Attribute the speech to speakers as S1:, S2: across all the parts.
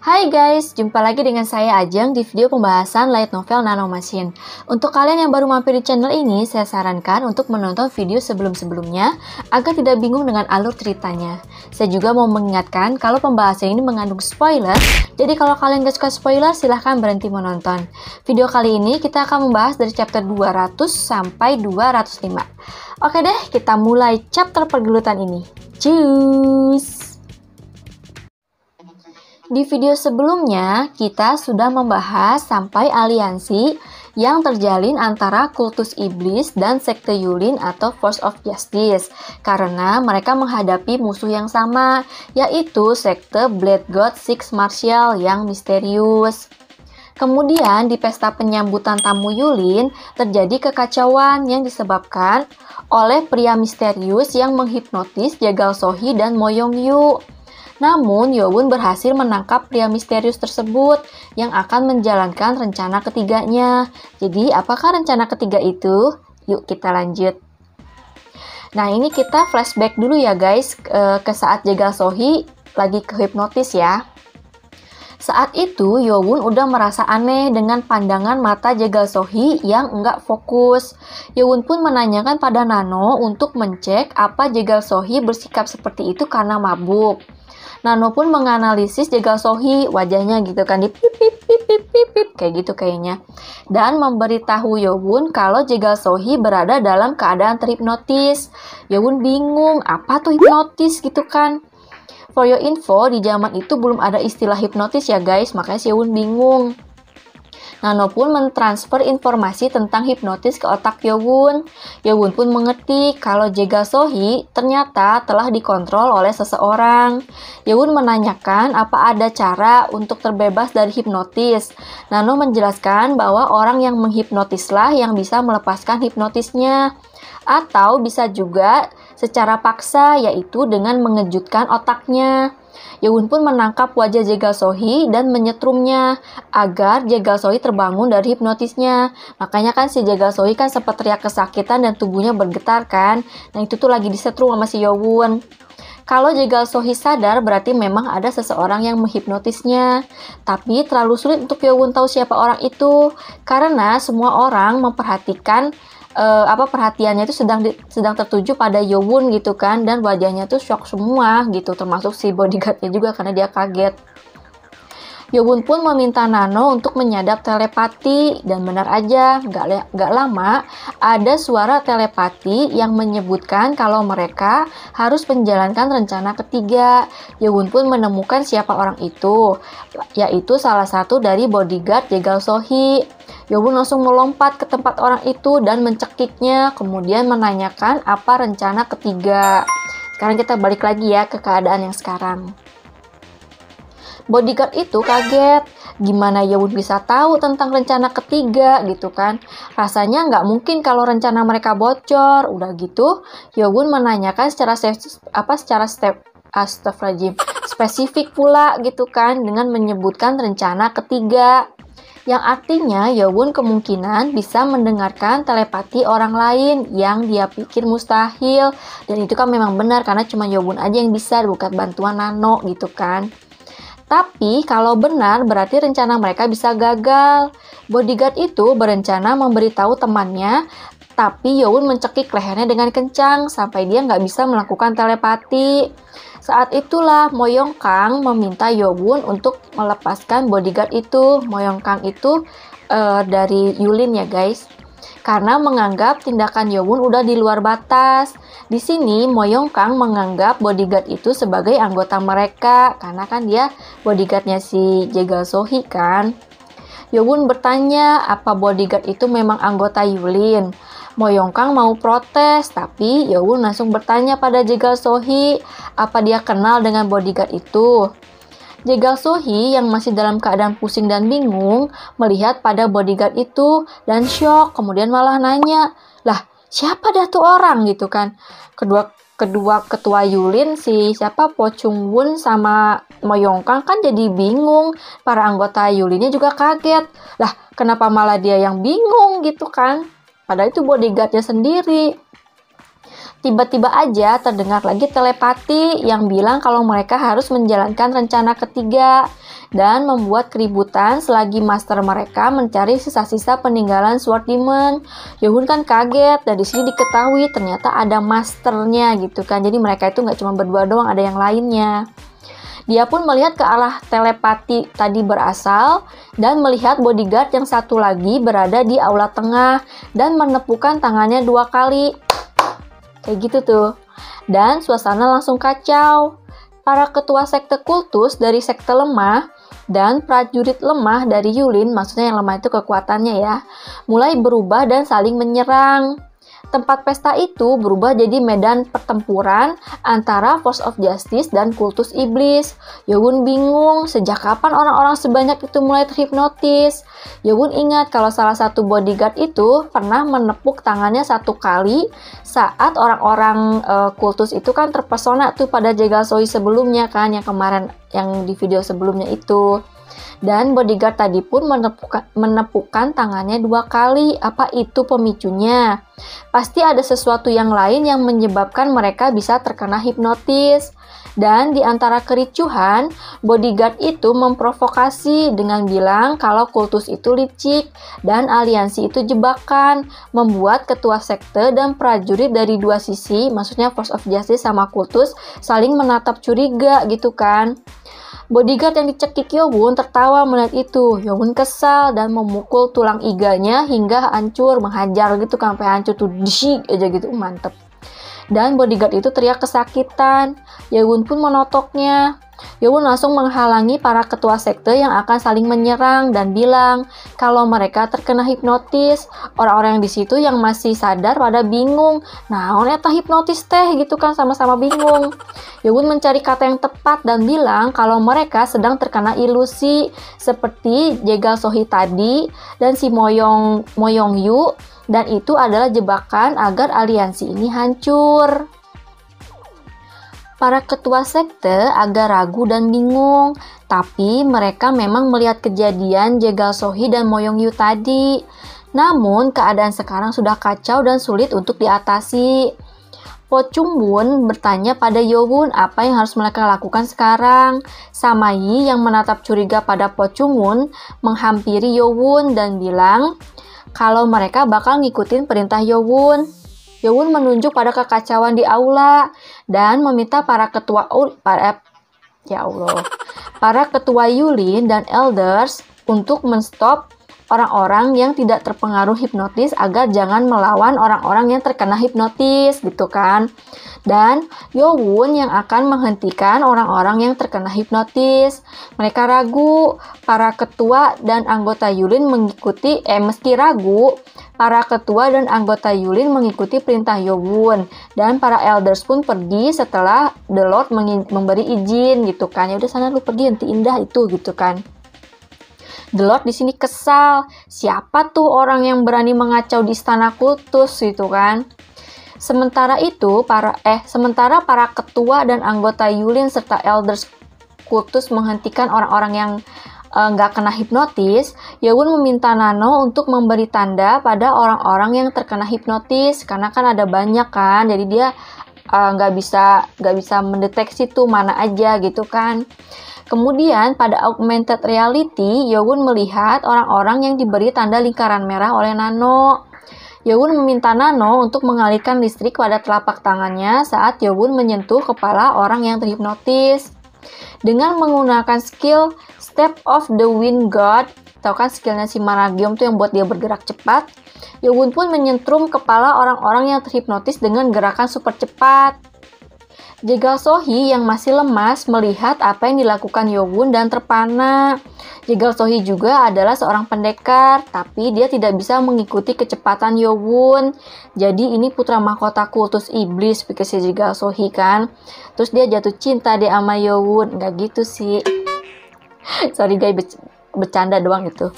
S1: Hai guys, jumpa lagi dengan saya Ajeng di video pembahasan light novel Nanomachine. Untuk kalian yang baru mampir di channel ini, saya sarankan untuk menonton video sebelum-sebelumnya agar tidak bingung dengan alur ceritanya. Saya juga mau mengingatkan kalau pembahasan ini mengandung spoiler, jadi kalau kalian gak suka spoiler silahkan berhenti menonton. Video kali ini kita akan membahas dari chapter 200 sampai 205. Oke deh, kita mulai chapter pergelutan ini. Cus! Di video sebelumnya, kita sudah membahas sampai aliansi yang terjalin antara kultus iblis dan sekte Yulin atau Force of Justice karena mereka menghadapi musuh yang sama, yaitu sekte Blade God Six Martial yang misterius. Kemudian di pesta penyambutan tamu Yulin terjadi kekacauan yang disebabkan oleh pria misterius yang menghipnotis Jegal Sohee dan Mo Yong-yu. Namun, Yowon berhasil menangkap pria misterius tersebut yang akan menjalankan rencana ketiganya. Jadi, apakah rencana ketiga itu? Yuk kita lanjut. Nah, ini kita flashback dulu ya guys, ke saat Jegal Sohee lagi kehipnotis ya. Saat itu, Yowon udah merasa aneh dengan pandangan mata Jegal Sohee yang enggak fokus. Yowon pun menanyakan pada Nano untuk mencek apa Jegal Sohee bersikap seperti itu karena mabuk. Nano pun menganalisis Jegal Sohee, wajahnya gitu kan di pip pip pip pip pip pip kayak gitu kayaknya, dan memberitahu Yowon kalau Jegal Sohee berada dalam keadaan terhipnotis. Yowon bingung, apa tuh hipnotis gitu kan? For your info, di zaman itu belum ada istilah hipnotis ya guys, makanya si Yowon bingung. Nano pun mentransfer informasi tentang hipnotis ke otak Yowon. Yowon pun mengerti kalau Jegal Sohee ternyata telah dikontrol oleh seseorang. Yowon menanyakan apa ada cara untuk terbebas dari hipnotis. Nano menjelaskan bahwa orang yang menghipnotislah yang bisa melepaskan hipnotisnya. Atau bisa juga secara paksa, yaitu dengan mengejutkan otaknya. Yowon pun menangkap wajah Jegal Sohee dan menyetrumnya agar Jegal Sohee terbangun dari hipnotisnya. Makanya kan si Jegal Sohee kan sempat teriak kesakitan dan tubuhnya bergetar kan. Nah itu tuh lagi disetrum sama si Yowon. Kalau Jegal Sohee sadar berarti memang ada seseorang yang menghipnotisnya. Tapi terlalu sulit untuk Yowon tahu siapa orang itu karena semua orang memperhatikan perhatiannya itu sedang tertuju pada Yowon gitu kan, dan wajahnya tuh shock semua gitu, termasuk si bodyguardnya juga karena dia kaget. Yowon pun meminta Nano untuk menyadap telepati, dan benar aja, gak lama ada suara telepati yang menyebutkan kalau mereka harus menjalankan rencana ketiga. Yowon pun menemukan siapa orang itu, yaitu salah satu dari bodyguard Jegal Sohee. Yowon langsung melompat ke tempat orang itu dan mencekiknya, kemudian menanyakan apa rencana ketiga. Sekarang kita balik lagi ya ke keadaan yang sekarang. Bodyguard itu kaget, gimana Yowon bisa tahu tentang rencana ketiga gitu kan. Rasanya nggak mungkin kalau rencana mereka bocor. Udah gitu, Yowon menanyakan secara spesifik pula gitu kan, dengan menyebutkan rencana ketiga. Yang artinya Yowon kemungkinan bisa mendengarkan telepati orang lain yang dia pikir mustahil. Dan itu kan memang benar karena cuma Yowon aja yang bisa berkat bantuan Nano gitu kan. Tapi kalau benar berarti rencana mereka bisa gagal. Bodyguard itu berencana memberitahu temannya, tapi Yowon mencekik lehernya dengan kencang sampai dia nggak bisa melakukan telepati. Saat itulah Mo Yong-kang meminta Yowon untuk melepaskan bodyguard itu. Mo Yong-kang itu dari Yulin ya guys. Karena menganggap tindakan Yowon udah di luar batas. Di sini Mo Yong-kang menganggap bodyguard itu sebagai anggota mereka. Karena kan dia bodyguardnya si Jegal Sohee kan. Yowon bertanya apa bodyguard itu memang anggota Yulin. Mo Yong-kang mau protes, tapi Yowon langsung bertanya pada Jegal Sohee apa dia kenal dengan bodyguard itu. Jegal Sohee yang masih dalam keadaan pusing dan bingung melihat pada bodyguard itu dan syok, kemudian malah nanya, lah siapa dah tuh orang gitu kan. Kedua ketua Yulin si Po Chung Woon sama Mo Yong-kang kan jadi bingung, para anggota Yulinnya juga kaget, lah kenapa malah dia yang bingung gitu kan. Padahal itu bodyguardnya sendiri. Tiba-tiba aja terdengar lagi telepati yang bilang kalau mereka harus menjalankan rencana ketiga dan membuat keributan selagi master mereka mencari sisa-sisa peninggalan Sword Demon. Yohun kan kaget dan di sini diketahui ternyata ada masternya gitu kan. Jadi mereka itu nggak cuma berdua doang, ada yang lainnya. Dia pun melihat ke arah telepati tadi berasal dan melihat bodyguard yang satu lagi berada di aula tengah dan menepukkan tangannya 2 kali. Kayak gitu tuh. Dan suasana langsung kacau. Para ketua sekte kultus dari sekte lemah dan prajurit lemah dari Yulin, maksudnya yang lemah itu kekuatannya ya, mulai berubah dan saling menyerang. Tempat pesta itu berubah jadi medan pertempuran antara Force of Justice dan kultus iblis. Yogun bingung sejak kapan orang-orang sebanyak itu mulai terhipnotis. Yogun ingat kalau salah satu bodyguard itu pernah menepuk tangannya 1 kali saat orang-orang kultus itu kan terpesona tuh pada Jegal Sohi sebelumnya kan, yang kemarin yang di video sebelumnya itu. Dan bodyguard tadi pun menepukkan tangannya 2 kali. Apa itu pemicunya? Pasti ada sesuatu yang lain yang menyebabkan mereka bisa terkena hipnotis. Dan di antara kericuhan, bodyguard itu memprovokasi dengan bilang kalau kultus itu licik dan aliansi itu jebakan, membuat ketua sekte dan prajurit dari 2 sisi, maksudnya Force of Justice sama kultus, saling menatap curiga gitu kan. Bodyguard yang dicekik Yogun tertawa melihat itu. Yogun kesal dan memukul tulang iganya hingga hancur, menghajar gitu sampai hancur tuh, disik aja gitu, mantep. Dan bodyguard itu teriak kesakitan. Yogun pun menotoknya. Yogun langsung menghalangi para ketua sekte yang akan saling menyerang dan bilang kalau mereka terkena hipnotis. Orang-orang yang di situ yang masih sadar pada bingung. Nah, eta hipnotis teh gitu kan, sama-sama bingung. Yogun mencari kata yang tepat dan bilang kalau mereka sedang terkena ilusi seperti Jegal Sohi tadi dan si Moyong Yu, dan itu adalah jebakan agar aliansi ini hancur. Para ketua sekte agak ragu dan bingung, tapi mereka memang melihat kejadian Jegal Sohi dan Moyong Yu tadi. Namun keadaan sekarang sudah kacau dan sulit untuk diatasi. Po Chungbun bertanya pada Yogun apa yang harus mereka lakukan sekarang. Samayi yang menatap curiga pada Po Chungbun menghampiri Yogun dan bilang kalau mereka bakal ngikutin perintah Yogun. Yogun menunjuk pada kekacauan di aula dan meminta para ketua Yulin dan elders untuk menstop orang-orang yang tidak terpengaruh hipnotis agar jangan melawan orang-orang yang terkena hipnotis gitu kan. Dan Yogun yang akan menghentikan orang-orang yang terkena hipnotis. Mereka ragu, para ketua dan anggota Yulin meski ragu, para ketua dan anggota Yulin mengikuti perintah Yogun dan para elders pun pergi setelah The Lord memberi izin gitu kan. Ya udah sana lu pergi, nanti indah itu gitu kan. The Lord di sini kesal. Siapa tuh orang yang berani mengacau di istana kultus gitu kan? Sementara para ketua dan anggota Yulin serta elders kultus menghentikan orang-orang yang nggak kena hipnotis, Yogun meminta Nano untuk memberi tanda pada orang-orang yang terkena hipnotis karena kan ada banyak kan, jadi dia nggak bisa mendeteksi tuh mana aja gitu kan. Kemudian pada augmented reality, Yogun melihat orang-orang yang diberi tanda lingkaran merah oleh Nano. Yogun meminta Nano untuk mengalihkan listrik pada telapak tangannya saat Yogun menyentuh kepala orang yang terhipnotis. Dengan menggunakan skill Step of the Wind God, tau kan skillnya si Maragium tuh yang buat dia bergerak cepat, Yogun pun menyentrum kepala orang-orang yang terhipnotis dengan gerakan super cepat. Jegal Sohi yang masih lemas melihat apa yang dilakukan Yogun dan terpana. Jegal Sohi juga adalah seorang pendekar, tapi dia tidak bisa mengikuti kecepatan Yogun. Jadi ini putra mahkota kultus iblis, pikir si Jegal Sohi kan. Terus dia jatuh cinta deh sama Yogun. Nggak gitu sih. Sorry guys, bercanda doang itu.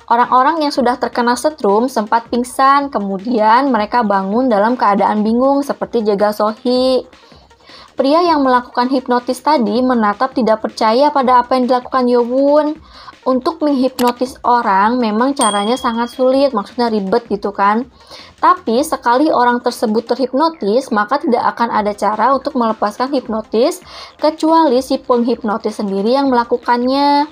S1: Orang-orang yang sudah terkena setrum sempat pingsan, kemudian mereka bangun dalam keadaan bingung seperti Jegal Sohi. Pria yang melakukan hipnotis tadi menatap tidak percaya pada apa yang dilakukan Yowun. Untuk menghipnotis orang memang caranya sangat sulit, maksudnya ribet gitu kan. Tapi sekali orang tersebut terhipnotis, maka tidak akan ada cara untuk melepaskan hipnotis kecuali si penghipnotis sendiri yang melakukannya.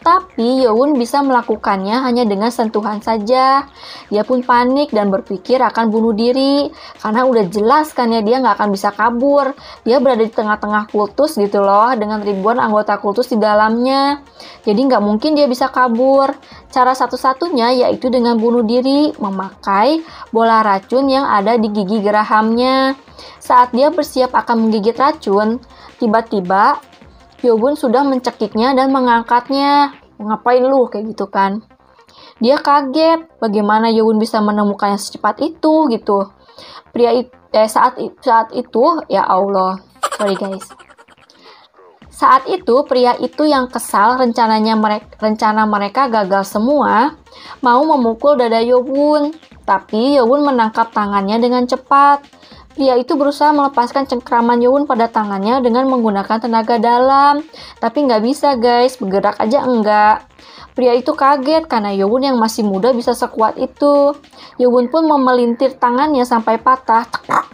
S1: Tapi Yowun bisa melakukannya hanya dengan sentuhan saja. Dia pun panik dan berpikir akan bunuh diri. Karena udah jelas kan ya dia nggak akan bisa kabur. Dia berada di tengah-tengah kultus gitu loh, dengan ribuan anggota kultus di dalamnya. Jadi nggak mungkin dia bisa kabur. Cara satu-satunya yaitu dengan bunuh diri, memakai bola racun yang ada di gigi gerahamnya. Saat dia bersiap akan menggigit racun, tiba-tiba Yowun sudah mencekiknya dan mengangkatnya. Ngapain lu? Kayak gitu kan. Dia kaget bagaimana Yowun bisa menemukannya secepat itu gitu. Saat itu ya Allah. Sorry guys. Saat itu pria itu yang kesal rencana mereka gagal semua, mau memukul dada Yowun. Tapi Yowun menangkap tangannya dengan cepat. Pria itu berusaha melepaskan cengkraman Yowun pada tangannya dengan menggunakan tenaga dalam. Tapi nggak bisa guys, bergerak aja enggak. Pria itu kaget karena Yowun yang masih muda bisa sekuat itu. Yowun pun memelintir tangannya sampai patah.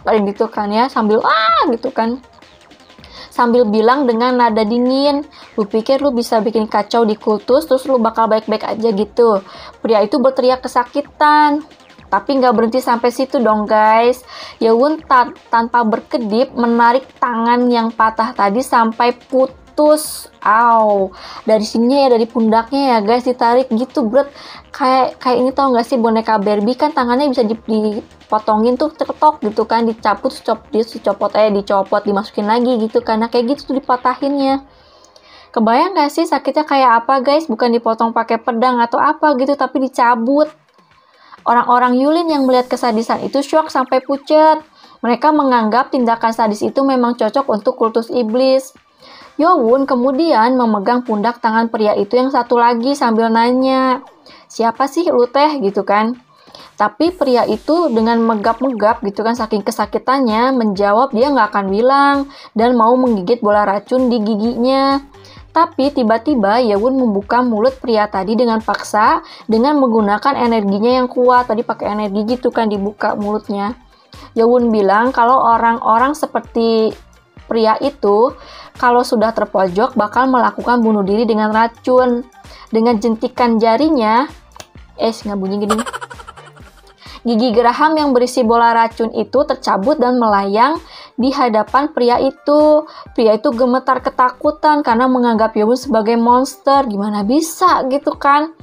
S1: Kayak gitu kan ya, sambil gitu kan. Sambil bilang dengan nada dingin, lu pikir lu bisa bikin kacau di kultus terus lu bakal baik-baik aja gitu. Pria itu berteriak kesakitan. Tapi nggak berhenti sampai situ dong guys. Yowun tanpa berkedip menarik tangan yang patah tadi sampai putus. Dari sini ya, dari pundaknya ya guys, ditarik gitu bro. Kayak ini tau nggak sih boneka Barbie kan tangannya bisa dipotongin tuh, cetok gitu kan, dicopot, dicopot, dimasukin lagi gitu. Karena kayak gitu tuh dipatahinnya. Kebayang nggak sih sakitnya kayak apa guys? Bukan dipotong pakai pedang atau apa gitu, tapi dicabut. Orang-orang Yulin yang melihat kesadisan itu syok sampai pucat. Mereka menganggap tindakan sadis itu memang cocok untuk kultus iblis. Yowun kemudian memegang pundak tangan pria itu yang satu lagi sambil nanya, siapa sih lu teh gitu kan. Tapi pria itu dengan megap-megap gitu kan, saking kesakitannya menjawab dia nggak akan bilang dan mau menggigit bola racun di giginya. Tapi tiba-tiba Yowun membuka mulut pria tadi dengan paksa dengan menggunakan energinya yang kuat. Tadi pakai energi gitu kan dibuka mulutnya. Yowun bilang kalau orang-orang seperti pria itu kalau sudah terpojok bakal melakukan bunuh diri dengan racun. Dengan jentikan jarinya, nggak bunyi gini. Gigi geraham yang berisi bola racun itu tercabut dan melayang di hadapan pria itu. Pria itu gemetar ketakutan karena menganggap Yowun sebagai monster. Gimana bisa gitu kan?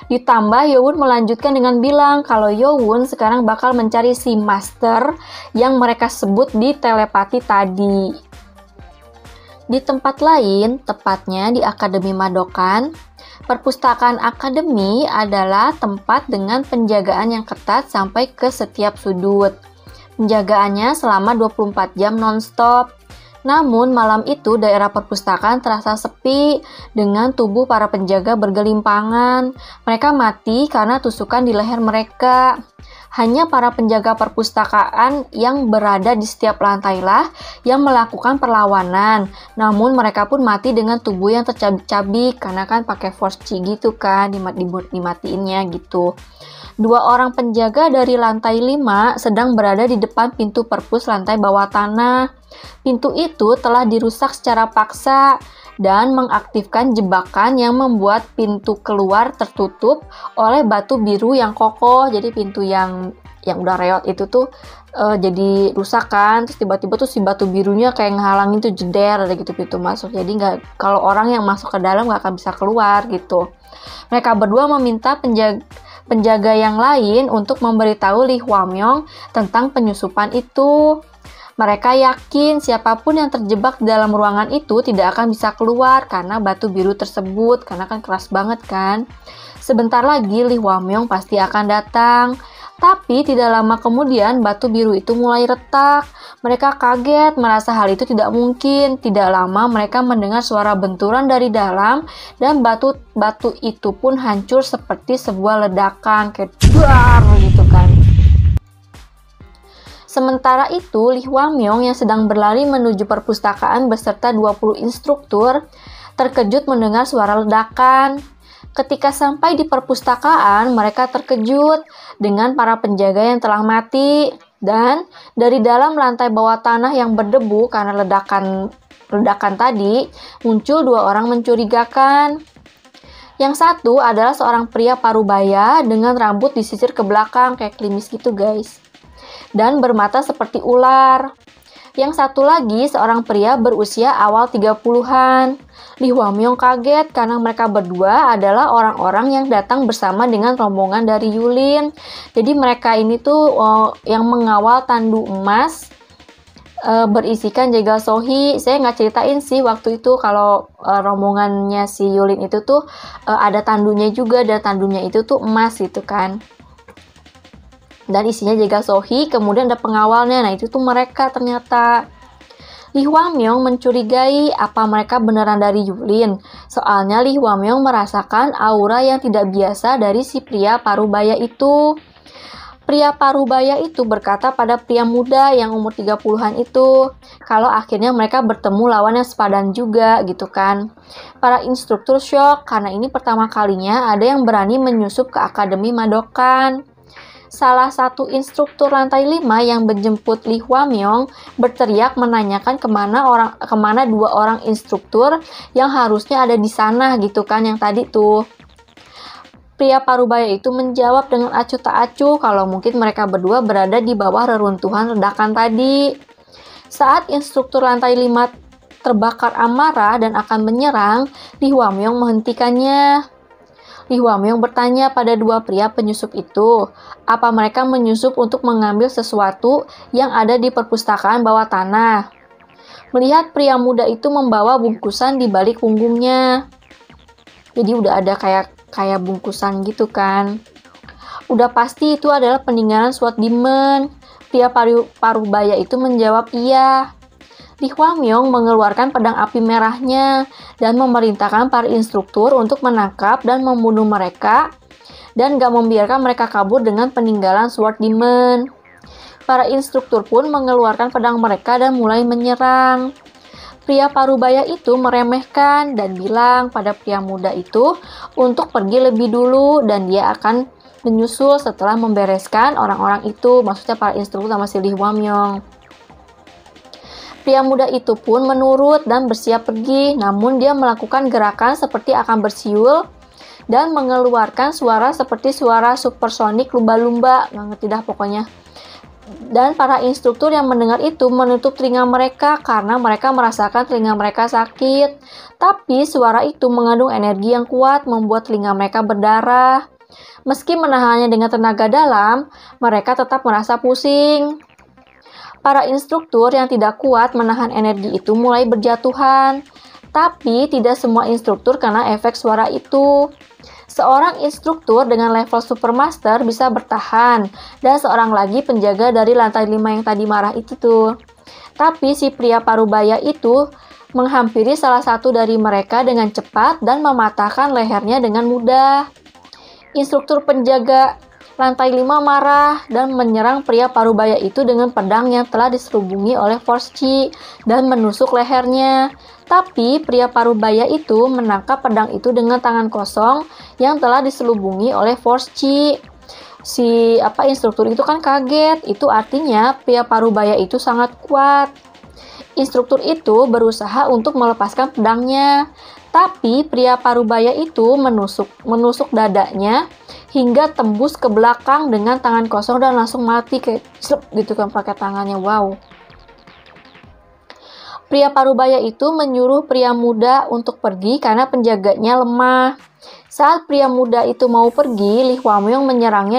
S1: Ditambah Yowun melanjutkan dengan bilang kalau Yowun sekarang bakal mencari si master yang mereka sebut di telepati tadi. Di tempat lain, tepatnya di Akademi Madokan, perpustakaan akademi adalah tempat dengan penjagaan yang ketat sampai ke setiap sudut. Penjagaannya selama 24 jam non-stop. Namun malam itu daerah perpustakaan terasa sepi dengan tubuh para penjaga bergelimpangan. Mereka mati karena tusukan di leher mereka. Hanya para penjaga perpustakaan yang berada di setiap lantai lah yang melakukan perlawanan. Namun mereka pun mati dengan tubuh yang tercabik-cabik karena kan pakai force chi gitu kan, dimatiinnya gitu. 2 orang penjaga dari lantai 5 sedang berada di depan pintu perpus lantai bawah tanah. Pintu itu telah dirusak secara paksa dan mengaktifkan jebakan yang membuat pintu keluar tertutup oleh batu biru yang kokoh. Jadi pintu yang udah reot itu tuh jadi rusak kan, terus tiba-tiba tuh si batu birunya kayak ngehalangin tuh jeder ada gitu pintu masuk. Jadi kalau orang yang masuk ke dalam nggak akan bisa keluar gitu. Mereka berdua meminta penjaga yang lain untuk memberitahu Li Huamyong tentang penyusupan itu. Mereka yakin siapapun yang terjebak di dalam ruangan itu tidak akan bisa keluar karena batu biru tersebut, karena kan keras banget kan. Sebentar lagi Li Huamyong pasti akan datang. Tapi tidak lama kemudian batu biru itu mulai retak. Mereka kaget merasa hal itu tidak mungkin. Tidak lama mereka mendengar suara benturan dari dalam dan batu itu pun hancur seperti sebuah ledakan, kayak duar gitu kan. Sementara itu, Li Huamyong yang sedang berlari menuju perpustakaan beserta 20 instruktur, terkejut mendengar suara ledakan. Ketika sampai di perpustakaan, mereka terkejut dengan para penjaga yang telah mati. Dan dari dalam lantai bawah tanah yang berdebu karena ledakan tadi, muncul 2 orang mencurigakan. Yang satu adalah seorang pria parubaya dengan rambut disisir ke belakang kayak klimis gitu guys, dan bermata seperti ular. Yang satu lagi seorang pria berusia awal 30-an. Li Huamyong kaget karena mereka berdua adalah orang-orang yang datang bersama dengan rombongan dari Yulin. Jadi mereka ini tuh yang mengawal tandu emas berisikan Jegal Sohee. Saya nggak ceritain sih waktu itu kalau rombongannya si Yulin itu tuh ada tandunya juga, dan tandunya itu tuh emas gitu kan. Dan isinya Jegal Sohee, kemudian ada pengawalnya. Nah itu tuh mereka ternyata. Li Huamyong mencurigai apa mereka beneran dari Yulin. Soalnya Li Huamyong merasakan aura yang tidak biasa dari si pria parubaya itu. Pria parubaya itu berkata pada pria muda yang umur 30-an itu, kalau akhirnya mereka bertemu lawan yang sepadan juga gitu kan. Para instruktur syok karena ini pertama kalinya ada yang berani menyusup ke Akademi Madokan. Salah satu instruktur lantai 5 yang menjemput Li Huamyong berteriak menanyakan kemana 2 orang instruktur yang harusnya ada di sana gitu kan, yang tadi tuh. Pria parubaya itu menjawab dengan acuh tak acuh kalau mungkin mereka berdua berada di bawah reruntuhan ledakan tadi. Saat instruktur lantai 5 terbakar amarah dan akan menyerang, Li Huamyong menghentikannya. Li Huamyong bertanya pada 2 pria penyusup itu, apa mereka menyusup untuk mengambil sesuatu yang ada di perpustakaan bawah tanah. Melihat pria muda itu membawa bungkusan di balik punggungnya. Jadi udah ada kayak bungkusan gitu kan. Udah pasti itu adalah peninggalan SWAT Demon. Pria parubaya itu menjawab iya. Li Huamyong mengeluarkan pedang api merahnya dan memerintahkan para instruktur untuk menangkap dan membunuh mereka dan gak membiarkan mereka kabur dengan peninggalan Sword Demon. Para instruktur pun mengeluarkan pedang mereka dan mulai menyerang. Pria parubaya itu meremehkan dan bilang pada pria muda itu untuk pergi lebih dulu dan dia akan menyusul setelah membereskan orang-orang itu, maksudnya para instruktur sama si Li Huamyong. Pria muda itu pun menurut dan bersiap pergi, namun dia melakukan gerakan seperti akan bersiul dan mengeluarkan suara seperti suara supersonik lumba-lumba, nggak ngerti dah pokoknya. Dan para instruktur yang mendengar itu menutup telinga mereka karena mereka merasakan telinga mereka sakit. Tapi suara itu mengandung energi yang kuat membuat telinga mereka berdarah. Meski menahannya dengan tenaga dalam, mereka tetap merasa pusing. Para instruktur yang tidak kuat menahan energi itu mulai berjatuhan. Tapi tidak semua instruktur kena efek suara itu. Seorang instruktur dengan level Supermaster bisa bertahan, dan seorang lagi penjaga dari lantai 5 yang tadi marah itu tuh. Tapi si pria parubaya itu menghampiri salah satu dari mereka dengan cepat dan mematahkan lehernya dengan mudah. Instruktur penjaga lantai 5 marah dan menyerang pria parubaya itu dengan pedang yang telah diselubungi oleh Force Chi dan menusuk lehernya. Tapi pria parubaya itu menangkap pedang itu dengan tangan kosong yang telah diselubungi oleh Force Chi. Si instruktur itu kan kaget, itu artinya pria parubaya itu sangat kuat. Instruktur itu berusaha untuk melepaskan pedangnya, tapi pria parubaya itu menusuk dadanya hingga tembus ke belakang dengan tangan kosong dan langsung mati kayak slep gitu kan pakai tangannya. Wow. Pria parubaya itu menyuruh pria muda untuk pergi karena penjaganya lemah. Saat pria muda itu mau pergi, Li Huamyong menyerangnya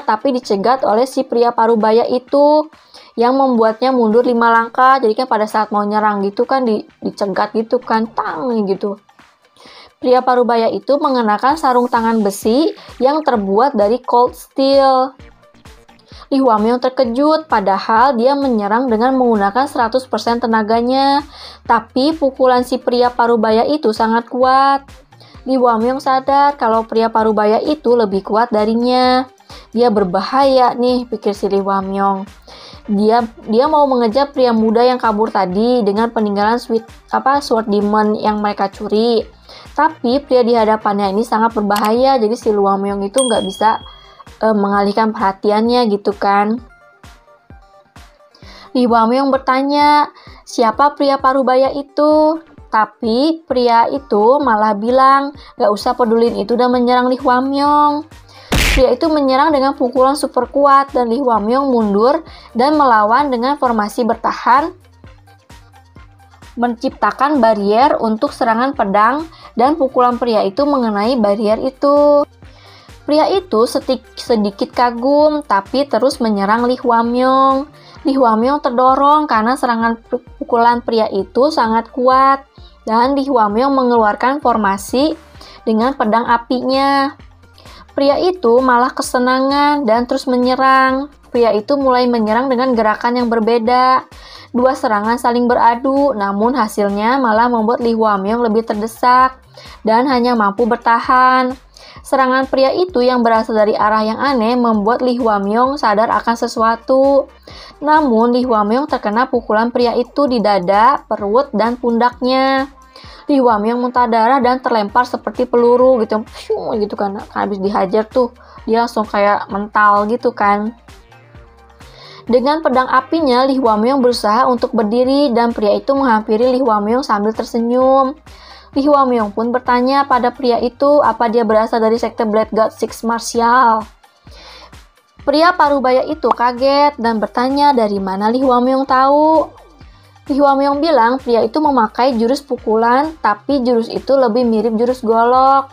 S1: tapi dicegat oleh si pria parubaya itu yang membuatnya mundur 5 langkah. Jadi kan pada saat mau nyerang gitu kan dicegat gitu kan, tang gitu. Pria parubaya itu mengenakan sarung tangan besi yang terbuat dari cold steel. Li Huamyong terkejut, padahal dia menyerang dengan menggunakan 100% tenaganya. Tapi pukulan si pria parubaya itu sangat kuat. Li Huamyong sadar kalau pria parubaya itu lebih kuat darinya. Dia berbahaya nih, pikir si Lee Hwa-myung. Dia mau mengejar pria muda yang kabur tadi dengan peninggalan Sword Demon yang mereka curi. Tapi pria di hadapannya ini sangat berbahaya, jadi si Lee Hwa-myung itu nggak bisa mengalihkan perhatiannya gitu kan. Lee Hwa-myung bertanya, siapa pria parubaya itu? Tapi pria itu malah bilang, gak usah pedulin itu dan menyerang Lee Hwa-myung. Pria itu menyerang dengan pukulan super kuat dan Lee Hwa-myung mundur dan melawan dengan formasi bertahan, menciptakan barrier untuk serangan pedang dan pukulan pria itu mengenai barrier itu. Pria itu sedikit kagum tapi terus menyerang Lee Hwa-myung. Lee Hwa-myung terdorong karena serangan pukulan pria itu sangat kuat dan Lee Hwa-myung mengeluarkan formasi dengan pedang apinya. Pria itu malah kesenangan dan terus menyerang. Pria itu mulai menyerang dengan gerakan yang berbeda. Dua serangan saling beradu, namun hasilnya malah membuat Lee Hwa-myung lebih terdesak dan hanya mampu bertahan. Serangan pria itu yang berasal dari arah yang aneh membuat Lee Hwa-myung sadar akan sesuatu. Namun Lee Hwa-myung terkena pukulan pria itu di dada, perut, dan pundaknya. Lee Hwa-myung muntah darah dan terlempar seperti peluru gitu kan. Habis dihajar tuh dia langsung kayak mental gitu kan. Dengan pedang apinya Lee Hwa-myung berusaha untuk berdiri dan pria itu menghampiri Lee Hwa-myung sambil tersenyum. Lee Hwa-myung pun bertanya pada pria itu apa dia berasal dari sekte Blood God Six Martial. Pria parubaya itu kaget dan bertanya dari mana Lee Hwa-myung tahu. Lee Hwa-myung bilang pria itu memakai jurus pukulan, tapi jurus itu lebih mirip jurus golok.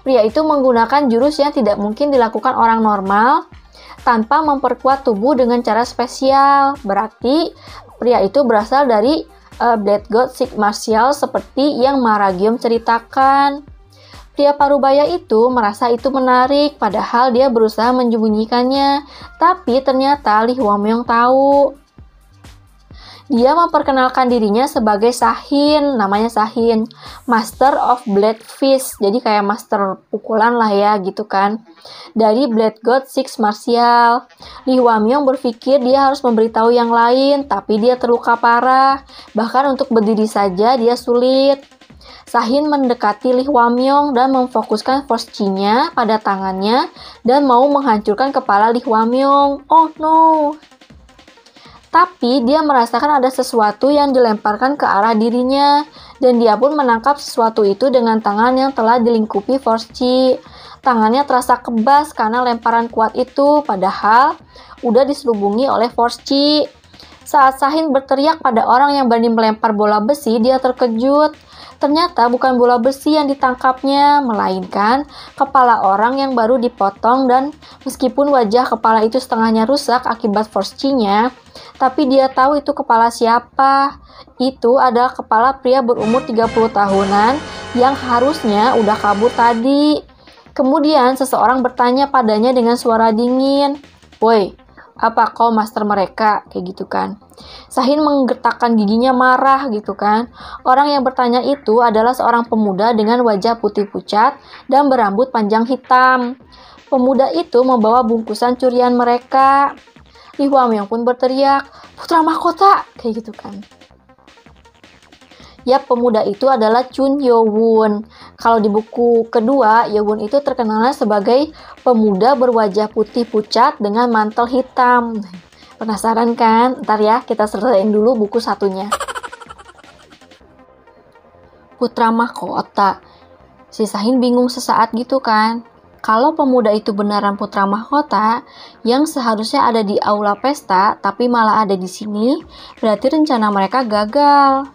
S1: Pria itu menggunakan jurus yang tidak mungkin dilakukan orang normal, tanpa memperkuat tubuh dengan cara spesial. Berarti pria itu berasal dari Blood God Six Martial seperti yang Maragium ceritakan. Pria parubaya itu merasa itu menarik, padahal dia berusaha menyembunyikannya. Tapi ternyata Lee Hwa-myung tahu. Dia memperkenalkan dirinya sebagai Sahin, namanya Sahin, Master of Blade Fist, jadi kayak master pukulan lah ya gitu kan, dari Blood God Six Martial. Lee Hwa-myung berpikir dia harus memberitahu yang lain, tapi dia terluka parah, bahkan untuk berdiri saja dia sulit. Sahin mendekati Lee Hwa-myung dan memfokuskan force chi-nya pada tangannya dan mau menghancurkan kepala Lee Hwa-myung. Oh no! Tapi dia merasakan ada sesuatu yang dilemparkan ke arah dirinya, dan dia pun menangkap sesuatu itu dengan tangan yang telah dilingkupi force chi. Tangannya terasa kebas karena lemparan kuat itu, padahal udah diselubungi oleh force chi. Saat Sahin berteriak pada orang yang berani melempar bola besi, dia terkejut. Ternyata bukan bola besi yang ditangkapnya, melainkan kepala orang yang baru dipotong, dan meskipun wajah kepala itu setengahnya rusak akibat force chi-nya, tapi dia tahu itu kepala siapa. Itu adalah kepala pria berumur 30 tahunan yang harusnya udah kabur tadi. Kemudian seseorang bertanya padanya dengan suara dingin, "Woi, apa kau master mereka?" Kayak gitu kan. Sahin menggertakkan giginya marah gitu kan. Orang yang bertanya itu adalah seorang pemuda dengan wajah putih pucat dan berambut panjang hitam. Pemuda itu membawa bungkusan curian mereka. Lee Hwa-myung pun berteriak, "Putra mahkota!" Kayak gitu kan. Yap, pemuda itu adalah Chun Yo-won. Kalau di buku kedua, Yo-won itu terkenalnya sebagai pemuda berwajah putih pucat dengan mantel hitam. Penasaran kan? Ntar ya, kita selesaiin dulu buku satunya. Putra mahkota. Si Sahin bingung sesaat gitu kan. Kalau pemuda itu beneran putra mahkota, yang seharusnya ada di aula pesta, tapi malah ada di sini, berarti rencana mereka gagal.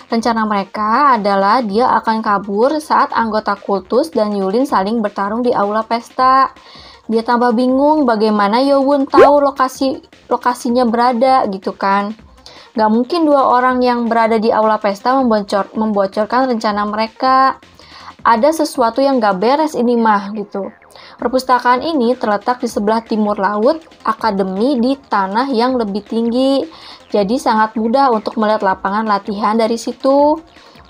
S1: Rencana mereka adalah dia akan kabur saat anggota kultus dan Yulin saling bertarung di aula pesta. Dia tambah bingung bagaimana Yo-won tahu lokasinya berada gitu kan. Gak mungkin dua orang yang berada di aula pesta membocorkan rencana mereka. Ada sesuatu yang gak beres ini mah gitu. Perpustakaan ini terletak di sebelah timur laut akademi di tanah yang lebih tinggi. Jadi sangat mudah untuk melihat lapangan latihan dari situ.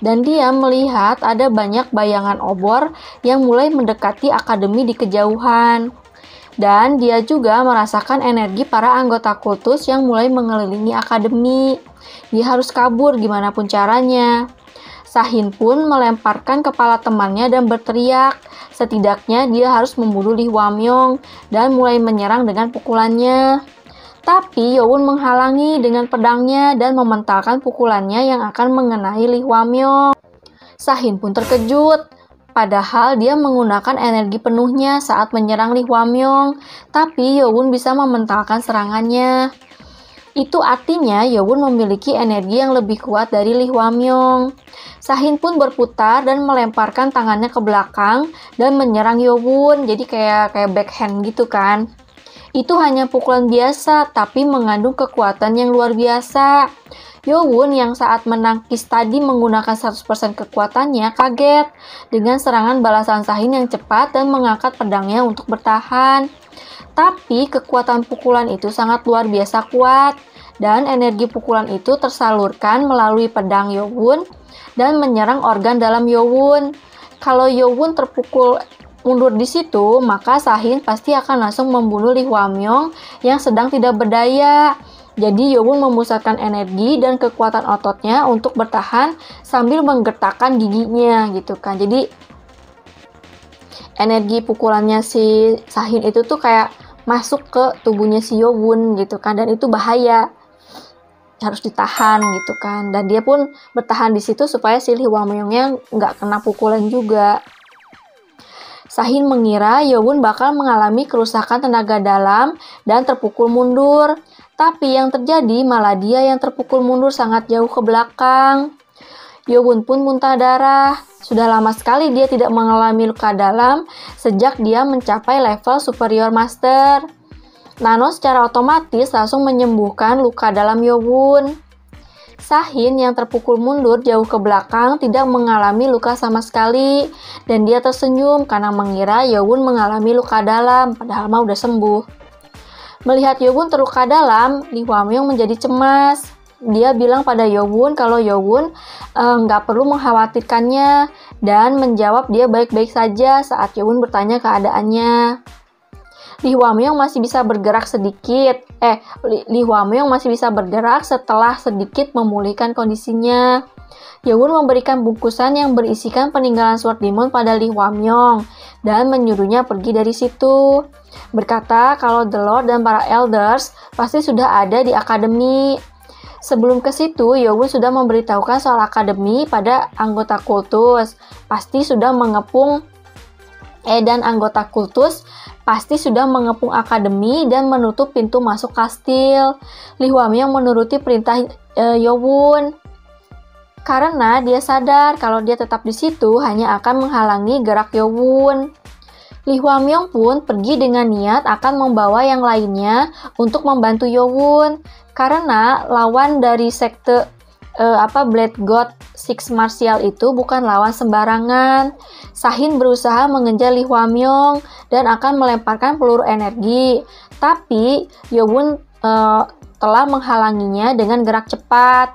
S1: Dan dia melihat ada banyak bayangan obor yang mulai mendekati akademi di kejauhan. Dan dia juga merasakan energi para anggota kultus yang mulai mengelilingi akademi. Dia harus kabur gimana pun caranya. Sahin pun melemparkan kepala temannya dan berteriak. Setidaknya dia harus membunuh Lee Hwamyong dan mulai menyerang dengan pukulannya. Tapi Yowon menghalangi dengan pedangnya dan mementalkan pukulannya yang akan mengenai Lee Hwamyong. Sahin pun terkejut. Padahal dia menggunakan energi penuhnya saat menyerang Lee Hwamyong, tapi Yowon bisa mementalkan serangannya. Itu artinya Yowon memiliki energi yang lebih kuat dari Lee Hwamyong. Sahin pun berputar dan melemparkan tangannya ke belakang dan menyerang Yowon, jadi kayak backhand gitu kan. Itu hanya pukulan biasa, tapi mengandung kekuatan yang luar biasa. Yowon yang saat menangkis tadi menggunakan 100% kekuatannya kaget dengan serangan balasan Sahin yang cepat dan mengangkat pedangnya untuk bertahan. Tapi kekuatan pukulan itu sangat luar biasa kuat, dan energi pukulan itu tersalurkan melalui pedang Yowon dan menyerang organ dalam Yowon. Kalau Yowon terpukul mundur di situ, maka Sahin pasti akan langsung membunuh Lee Hwamyong yang sedang tidak berdaya. Jadi Yowon memusatkan energi dan kekuatan ototnya untuk bertahan sambil menggetakkan giginya gitu kan. Jadi energi pukulannya si Sahin itu tuh kayak masuk ke tubuhnya si Yowon gitu kan, dan itu bahaya. Harus ditahan gitu kan. Dan dia pun bertahan di situ supaya si Lee Hwamyongnya nggak kena pukulan juga. Sahin mengira Yowon bakal mengalami kerusakan tenaga dalam dan terpukul mundur. Tapi yang terjadi malah dia yang terpukul mundur sangat jauh ke belakang. Yowon pun muntah darah. Sudah lama sekali dia tidak mengalami luka dalam sejak dia mencapai level superior master. Nano secara otomatis langsung menyembuhkan luka dalam Yowon. Sahin yang terpukul mundur jauh ke belakang tidak mengalami luka sama sekali, dan dia tersenyum karena mengira Yowon mengalami luka dalam, padahal mah udah sembuh. Melihat Yowon terluka dalam, Lee Hwamyong menjadi cemas. Dia bilang pada Yowon kalau Yowon nggak perlu mengkhawatirkannya, dan menjawab dia baik-baik saja saat Yowon bertanya keadaannya. Lee Hwamyong masih bisa bergerak sedikit. Lee Hwamyong masih bisa bergerak setelah sedikit memulihkan kondisinya. Yowon memberikan bungkusan yang berisikan peninggalan Sword Demon pada Lee Hwamyong dan menyuruhnya pergi dari situ. Berkata kalau The Lord dan para Elders pasti sudah ada di akademi. Sebelum ke situ, Yowon sudah memberitahukan soal akademi pada anggota kultus. Dan anggota kultus pasti sudah mengepung akademi dan menutup pintu masuk kastil. Lee Hwamyong menuruti perintah Yowon karena dia sadar kalau dia tetap di situ hanya akan menghalangi gerak Yowon. Lee Hwamyong pun pergi dengan niat akan membawa yang lainnya untuk membantu Yowon karena lawan dari sekte Blade God Six Martial itu bukan lawan sembarangan. Sahin berusaha mengejar Lee Hwamyong dan akan melemparkan peluru energi, tapi Yowon telah menghalanginya dengan gerak cepat.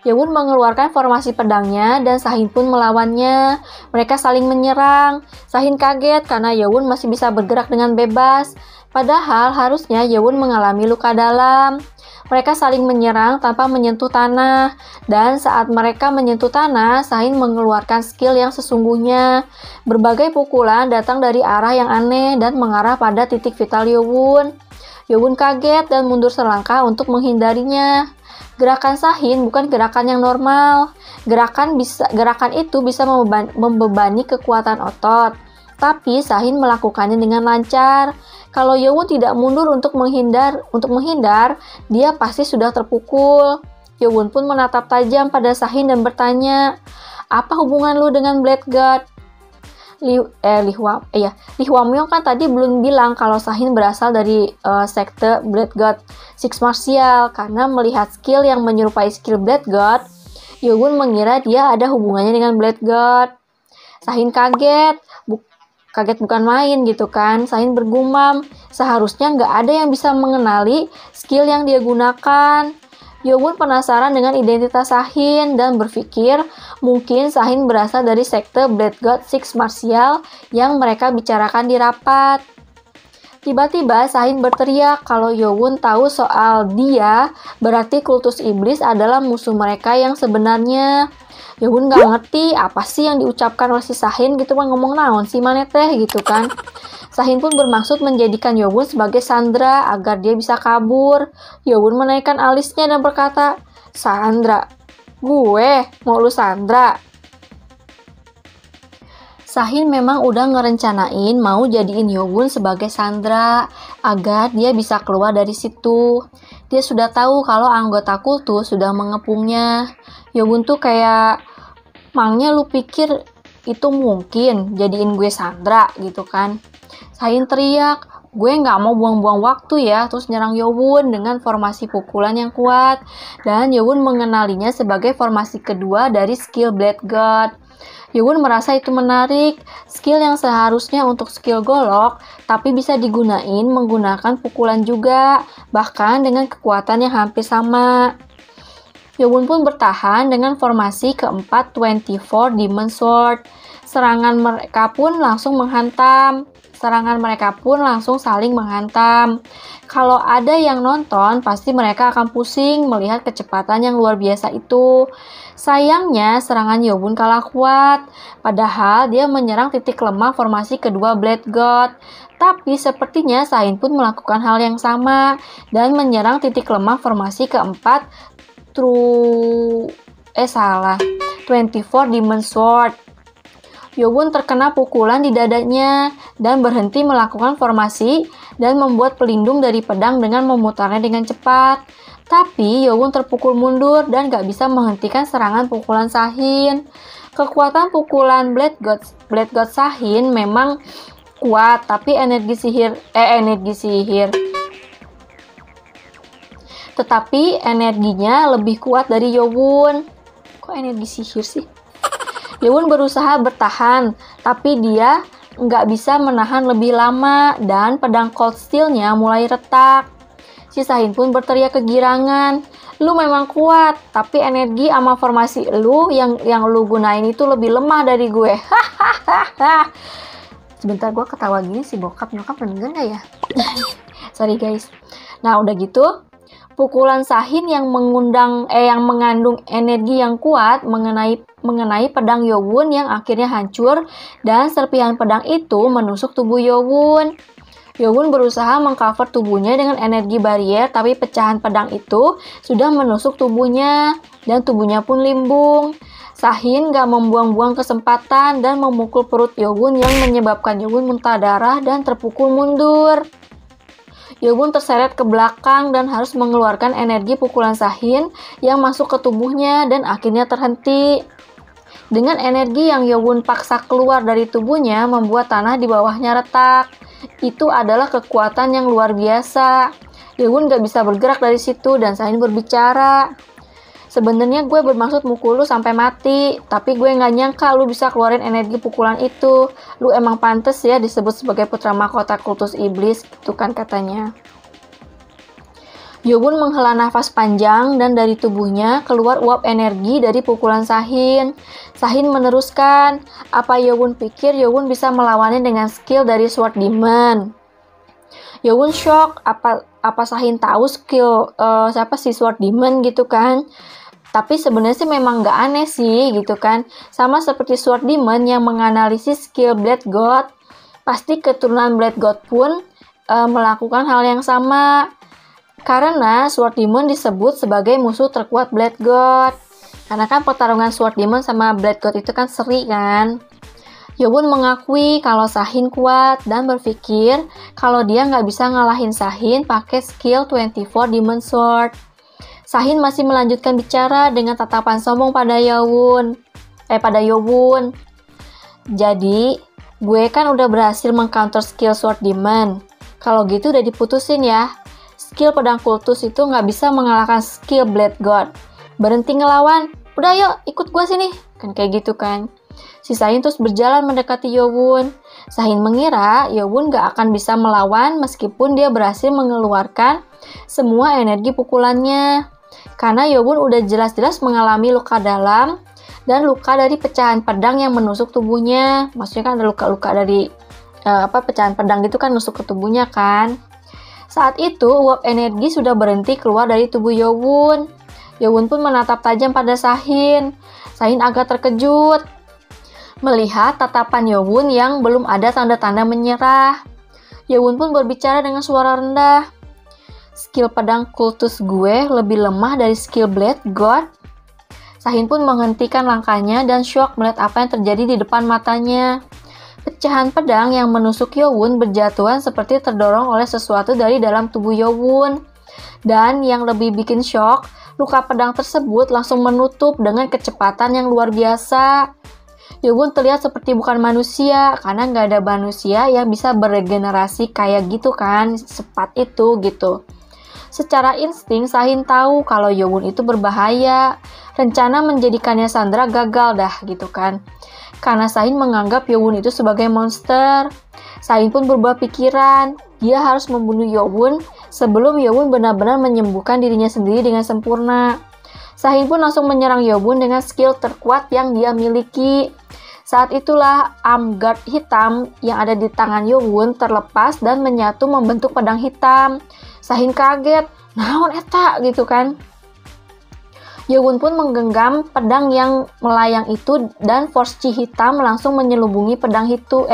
S1: Yowon mengeluarkan formasi pedangnya dan Sahin pun melawannya. Mereka saling menyerang. Sahin kaget karena Yowon masih bisa bergerak dengan bebas, padahal harusnya Yowon mengalami luka dalam. Mereka saling menyerang tanpa menyentuh tanah, dan saat mereka menyentuh tanah, Sahin mengeluarkan skill yang sesungguhnya. Berbagai pukulan datang dari arah yang aneh dan mengarah pada titik vital Yowon. Yowon kaget dan mundur selangkah untuk menghindarinya. Gerakan Sahin bukan gerakan yang normal. Gerakan itu bisa membebani kekuatan otot, tapi Sahin melakukannya dengan lancar. Kalau Yowon tidak mundur untuk menghindar, dia pasti sudah terpukul. Yowon pun menatap tajam pada Sahin dan bertanya, "Apa hubungan lu dengan Blade God?" Lee Hwamyong kan tadi belum bilang kalau Sahin berasal dari sekte Blade God Six Martial. Karena melihat skill yang menyerupai skill Blade God, Yowon mengira dia ada hubungannya dengan Blade God. Sahin kaget bukan main gitu kan. Sahin bergumam, seharusnya nggak ada yang bisa mengenali skill yang dia gunakan. Yowon penasaran dengan identitas Sahin dan berpikir mungkin Sahin berasal dari sekte Blade God Six Martial yang mereka bicarakan di rapat. Tiba-tiba Sahin berteriak kalau Yowon tahu soal dia, berarti kultus iblis adalah musuh mereka yang sebenarnya. Yowon gak ngerti apa sih yang diucapkan oleh si Sahin gitu kan, ngomong naon sih mana teh gitu kan. Sahin pun bermaksud menjadikan Yowon sebagai sandera agar dia bisa kabur. Yowon menaikkan alisnya dan berkata, "Sandra? Gue mau lu sandra?" Sahin memang udah ngerencanain mau jadiin Yowon sebagai sandera agar dia bisa keluar dari situ. Dia sudah tahu kalau anggota kultus sudah mengepungnya. Yowon tuh kayak, "Mangnya lu pikir itu mungkin jadiin gue sandera gitu kan?" Sahin teriak, "Gue nggak mau buang-buang waktu ya," terus nyerang Yowon dengan formasi pukulan yang kuat. Dan Yowon mengenalinya sebagai formasi kedua dari skill Blade God. Yowon merasa itu menarik, skill yang seharusnya untuk skill golok, tapi bisa digunain menggunakan pukulan juga, bahkan dengan kekuatan yang hampir sama. Yowon pun bertahan dengan formasi keempat 24 Demon Sword. Serangan mereka pun langsung saling menghantam. Kalau ada yang nonton, pasti mereka akan pusing melihat kecepatan yang luar biasa itu. Sayangnya, serangan Yowon kalah kuat. Padahal dia menyerang titik lemah formasi kedua Blade God. Tapi sepertinya Sahin pun melakukan hal yang sama dan menyerang titik lemah formasi keempat 24 Demon Sword. Yowon terkena pukulan di dadanya dan berhenti melakukan formasi dan membuat pelindung dari pedang dengan memutarnya dengan cepat. Tapi Yowon terpukul mundur dan gak bisa menghentikan serangan pukulan Sahin. Kekuatan pukulan Blade God Sahin memang kuat, tapi tetapi energinya lebih kuat dari Yowon. Kok energi sihir sih? Yowon berusaha bertahan, tapi dia nggak bisa menahan lebih lama dan pedang Cold Steel-nya mulai retak. Si Sahin pun berteriak kegirangan, "Lu memang kuat, tapi energi sama formasi lu yang lu gunain itu lebih lemah dari gue." Hahaha. Sebentar, gue ketawa gini si nyokap denger nggak ya? Sorry guys. Nah udah gitu, pukulan Sahin yang mengandung energi yang kuat mengenai pedang Yowon yang akhirnya hancur dan serpihan pedang itu menusuk tubuh Yowon. Yowon berusaha mengcover tubuhnya dengan energi barrier, tapi pecahan pedang itu sudah menusuk tubuhnya dan tubuhnya pun limbung. Sahin gak membuang-buang kesempatan dan memukul perut Yowon yang menyebabkan Yowon muntah darah dan terpukul mundur. Yowon terseret ke belakang dan harus mengeluarkan energi pukulan Sahin yang masuk ke tubuhnya dan akhirnya terhenti. Dengan energi yang Yowon paksa keluar dari tubuhnya membuat tanah di bawahnya retak. Itu adalah kekuatan yang luar biasa. Yowon gak bisa bergerak dari situ dan Sahin berbicara, "Sebenarnya gue bermaksud mukul lu sampai mati, tapi gue gak nyangka lu bisa keluarin energi pukulan itu. Lu emang pantes ya disebut sebagai putra mahkota kultus iblis," gitu kan katanya. Yowon menghela nafas panjang dan dari tubuhnya keluar uap energi dari pukulan Sahin. Sahin meneruskan, "Apa Yowon pikir Yowon bisa melawannya dengan skill dari Sword Demon?" Yowon shock, apa Sahin tahu skill siapa sih Sword Demon gitu kan? Tapi sebenarnya sih memang gak aneh sih gitu kan. Sama seperti Sword Demon yang menganalisis skill Blade God, pasti keturunan Blade God pun melakukan hal yang sama. Karena Sword Demon disebut sebagai musuh terkuat Blade God. Karena kan pertarungan Sword Demon sama Blade God itu kan seri kan. Yowon mengakui kalau Sahin kuat dan berpikir kalau dia nggak bisa ngalahin Sahin pakai skill 24 Demon Sword. Sahin masih melanjutkan bicara dengan tatapan sombong pada Yowon. "Jadi, gue kan udah berhasil mengcounter skill Sword Demon. Kalau gitu udah diputusin ya. Skill pedang kultus itu nggak bisa mengalahkan skill Blade God. Berhenti ngelawan. Udah yuk, ikut gue sini." Kan kayak gitu kan. Si Sahin terus berjalan mendekati Yowon. Sahin mengira Yowon gak akan bisa melawan meskipun dia berhasil mengeluarkan semua energi pukulannya. Karena Yowon udah jelas-jelas mengalami luka dalam dan luka dari pecahan pedang yang menusuk tubuhnya. Maksudnya kan ada luka-luka dari pecahan pedang gitu kan nusuk ke tubuhnya kan. Saat itu uap energi sudah berhenti keluar dari tubuh Yowun. Yowun pun menatap tajam pada Sahin. Sahin agak terkejut melihat tatapan Yowun yang belum ada tanda-tanda menyerah. Yowun pun berbicara dengan suara rendah. Skill pedang kultus gue lebih lemah dari skill blade god. Sahin pun menghentikan langkahnya dan syok melihat apa yang terjadi di depan matanya. Pecahan pedang yang menusuk Yowun berjatuhan seperti terdorong oleh sesuatu dari dalam tubuh Yowun. Dan yang lebih bikin syok, luka pedang tersebut langsung menutup dengan kecepatan yang luar biasa. Yowun terlihat seperti bukan manusia, karena nggak ada manusia yang bisa beregenerasi kayak gitu kan, cepat itu gitu. Secara insting, Sahin tahu kalau Yowun itu berbahaya. Rencana menjadikannya Sandra gagal dah gitu kan. Karena Sahin menganggap Yowun itu sebagai monster. Sahin pun berubah pikiran. Dia harus membunuh Yowun sebelum Yowun benar-benar menyembuhkan dirinya sendiri dengan sempurna. Sahin pun langsung menyerang Yowun dengan skill terkuat yang dia miliki. Saat itulah arm guard hitam yang ada di tangan Yowun terlepas dan menyatu membentuk pedang hitam. Sahin kaget, naon eta gitu kan. Yowun pun menggenggam pedang yang melayang itu dan force chi hitam langsung menyelubungi pedang itu.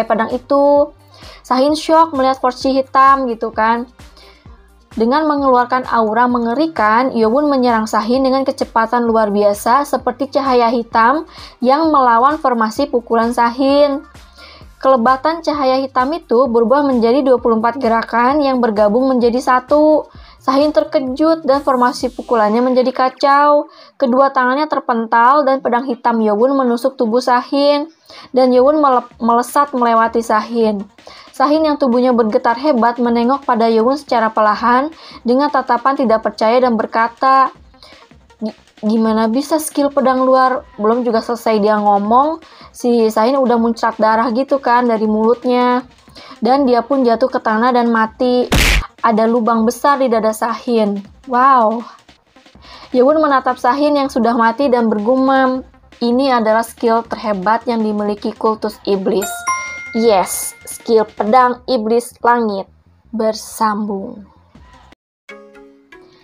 S1: Sahin shock melihat force chi hitam gitu kan. Dengan mengeluarkan aura mengerikan, Yowun menyerang Sahin dengan kecepatan luar biasa seperti cahaya hitam yang melawan formasi pukulan Sahin. Kelebatan cahaya hitam itu berubah menjadi 24 gerakan yang bergabung menjadi satu. Sahin terkejut dan formasi pukulannya menjadi kacau. Kedua tangannya terpental dan pedang hitam Yowun menusuk tubuh Sahin. Dan Yowun melesat melewati Sahin. Sahin yang tubuhnya bergetar hebat menengok pada Yowun secara perlahan dengan tatapan tidak percaya dan berkata, gimana bisa skill pedang luar? Belum juga selesai dia ngomong, si Sahin udah muncrat darah gitu kan dari mulutnya. Dan dia pun jatuh ke tanah dan mati. Ada lubang besar di dada Sahin. Wow. Yowun menatap Sahin yang sudah mati dan bergumam, ini adalah skill terhebat yang dimiliki kultus iblis. Yes, skill pedang iblis langit bersambung.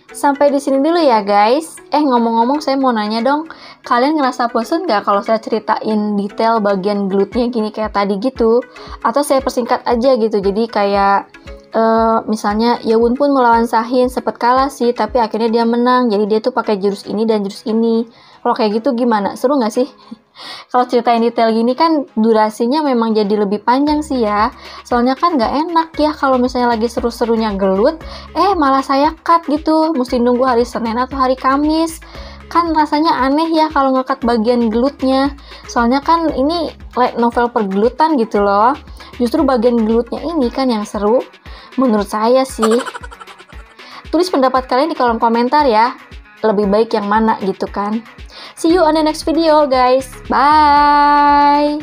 S1: Sampai di sini dulu ya guys. Ngomong-ngomong saya mau nanya dong, kalian ngerasa bosen gak kalau saya ceritain detail bagian glutnya gini kayak tadi gitu? Atau saya persingkat aja gitu, jadi kayak misalnya Yowun pun melawan Sahin, sempat kalah sih, tapi akhirnya dia menang, jadi dia tuh pakai jurus ini dan jurus ini. Kalau kayak gitu gimana? Seru gak sih? Kalau ceritain detail gini kan durasinya memang jadi lebih panjang sih ya. Soalnya kan gak enak ya kalau misalnya lagi seru-serunya gelut, malah saya cut gitu, mesti nunggu hari Senin atau hari Kamis. Kan rasanya aneh ya kalau ngekat bagian gelutnya. Soalnya kan ini light novel pergelutan gitu loh. Justru bagian gelutnya ini kan yang seru. Menurut saya sih. Tulis pendapat kalian di kolom komentar ya. Lebih baik yang mana gitu kan. See you on the next video guys. Bye.